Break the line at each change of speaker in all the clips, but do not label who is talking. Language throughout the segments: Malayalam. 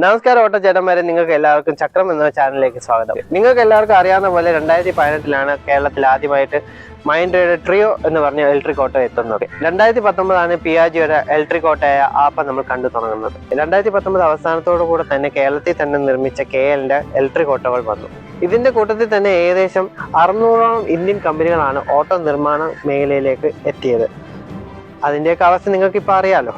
നമസ്കാരം ഓട്ടോ ചേട്ടന്മാരെ, നിങ്ങൾക്ക് എല്ലാവർക്കും ചക്രം എന്ന ചാനലിലേക്ക് സ്വാഗതം. നിങ്ങൾക്ക് എല്ലാവർക്കും അറിയാവുന്ന പോലെ 2018 കേരളത്തിൽ ആദ്യമായിട്ട് മഹീന്ദ്രയുടെ ട്രിയോ എന്ന് പറഞ്ഞ ഇലക്ട്രിക് ഓട്ടോ എത്തുന്നത്. 2019 പിയാജിയുടെ ഇലക്ട്രിക് ഓട്ടോയായ ആപ്പ നമ്മൾ കണ്ടു തുടങ്ങുന്നത്. 2019 അവസാനത്തോടു കൂടെ തന്നെ കേരളത്തിൽ തന്നെ നിർമ്മിച്ച KLന്റെ ഇലക്ട്രിക് ഓട്ടോകൾ വന്നു. ഇതിന്റെ കൂട്ടത്തിൽ തന്നെ ഏകദേശം 600ഓളം ഇന്ത്യൻ കമ്പനികളാണ് ഓട്ടോ നിർമ്മാണ മേഖലയിലേക്ക് എത്തിയത്. അതിൻ്റെയൊക്കെ അവസ്ഥ നിങ്ങൾക്ക് ഇപ്പോൾ അറിയാലോ.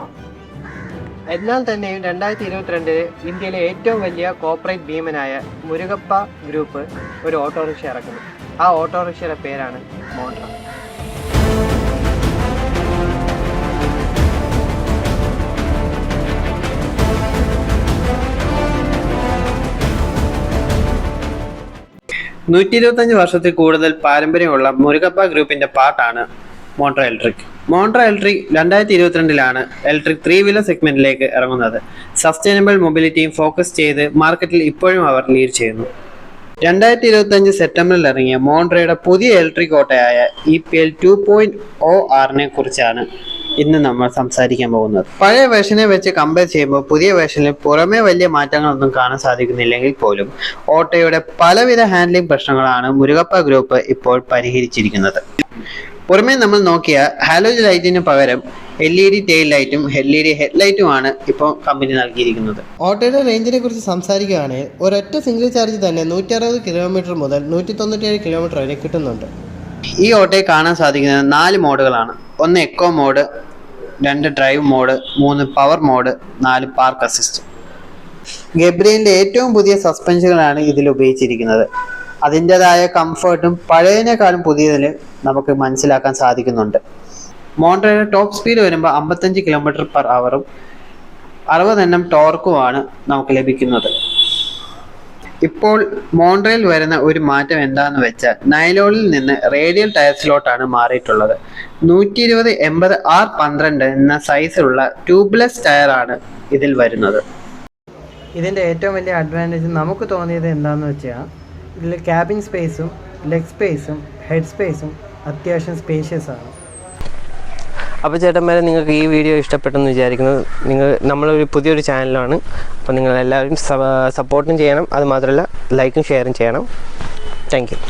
എന്നാൽ തന്നെയും 2022 ഇന്ത്യയിലെ ഏറ്റവും വലിയ കോർപ്പറേറ്റ് ഭീമനായ മുരുകപ്പ ഗ്രൂപ്പ് ഒരു ഓട്ടോറിക്ഷ ഇറക്കുന്നു. ആ ഓട്ടോറിക്ഷയുടെ പേരാണ് മോണ്ട്ര. വർഷത്തിൽ കൂടുതൽ പാരമ്പര്യമുള്ള മുരുകപ്പ ഗ്രൂപ്പിന്റെ പാർട്ടാണ് Montra Electric. Montra Electric 2022 electric 3 wheeler സെഗ്മെന്റിലേക്ക് ഇറങ്ങുന്നത്. സസ്റ്റൈനബിൾ മൊബിലിറ്റിയും ഫോക്കസ് ചെയ്ത് മാർക്കറ്റിൽ ഇപ്പോഴും അവർ ലീഡ് ചെയ്യുന്നു. 2025 സെപ്റ്റംബറിൽ ഇറങ്ങിയ മോണ്ട്രയുടെ പുതിയ ഇലക്ട്രിക് ഓട്ടോയായ EPL 2.0 കുറിച്ചാണ് ഇന്ന് നമ്മൾ സംസാരിക്കാൻ പോകുന്നത്. പഴയ വേർഷനെ വെച്ച് കമ്പയർ ചെയ്യുമ്പോൾ പുതിയ വേർഷനിൽ പുറമേ വലിയ മാറ്റങ്ങളൊന്നും കാണാൻ സാധിക്കുന്നില്ലെങ്കിൽ പോലും ഓട്ടോയുടെ പലവിധ ഹാൻഡ്ലിംഗ് പ്രശ്നങ്ങളാണ് മുരുകപ്പ ഗ്രൂപ്പ് ഇപ്പോൾ പരിഹരിച്ചിരിക്കുന്നത്. പുറമേ നമ്മൾ നോക്കിയ ഹാലോജൻ ലൈറ്റിന് പകരം LED ടെയിൽ ലൈറ്റും LED ഹെഡ്ലൈറ്റുമാണ് ഇപ്പോൾ കമ്പനി നൽകിയിരിക്കുന്നത്.
ഓട്ടോയുടെ റേഞ്ചിനെ കുറിച്ച് സംസാരിക്കുകയാണെങ്കിൽ ഒരൊറ്റ സിംഗിൾ ചാർജ് തന്നെ 160 കിലോമീറ്റർ മുതൽ 197 കിലോമീറ്റർ വരെ കിട്ടുന്നുണ്ട്.
ഈ ഓട്ടോയെ കാണാൻ സാധിക്കുന്നത് 4 മോഡുകളാണ്. 1 eco mode, 2 drive mode, 3 power mode, 4 park assist. ഗബ്രിയലിന്റെ ഏറ്റവും പുതിയ സസ്പെൻഷനുകളാണ് ഇതിൽ ഉപയോഗിച്ചിരിക്കുന്നത്. അതിൻ്റെതായ കംഫർട്ടും പഴയതിനേക്കാളും പുതിയതിൽ നമുക്ക് മനസ്സിലാക്കാൻ സാധിക്കുന്നുണ്ട്. മോണ്ട്രയുടെ ടോപ്പ് സ്പീഡ് വരുമ്പോൾ 55 km/h 60 Nm ടോർക്കുമാണ് നമുക്ക് ലഭിക്കുന്നത്. ഇപ്പോൾ മോണ്ട്രയിൽ വരുന്ന ഒരു മാറ്റം എന്താണെന്ന് വെച്ചാൽ നൈലോണിൽ നിന്ന് റേഡിയൽ ടയർസിലോട്ടാണ് മാറിയിട്ടുള്ളത്. 120/80 R12 എന്ന സൈസിലുള്ള ട്യൂബ്ലെസ് ടയറാണ് ഇതിൽ വരുന്നത്.
ഇതിൻ്റെ ഏറ്റവും വലിയ അഡ്വാൻറ്റേജ് നമുക്ക് തോന്നിയത് എന്താണെന്ന് വെച്ചാൽ ഇതിൽ ക്യാബിൻ സ്പേസും ലെഗ് സ്പേസും ഹെഡ് സ്പേസും അത്യാവശ്യം സ്പേഷ്യസ് ആണ്.
അപ്പോൾ ചേട്ടന്മാരെ, നിങ്ങൾക്ക് ഈ വീഡിയോ ഇഷ്ടപ്പെട്ടെന്ന് വിചാരിക്കുന്നു. നമ്മളൊരു പുതിയൊരു ചാനലാണ്. അപ്പോൾ നിങ്ങൾ എല്ലാവരും സപ്പോർട്ടും ചെയ്യണം. അതുമാത്രമല്ല ലൈക്കും ഷെയറും ചെയ്യണം. Thank you.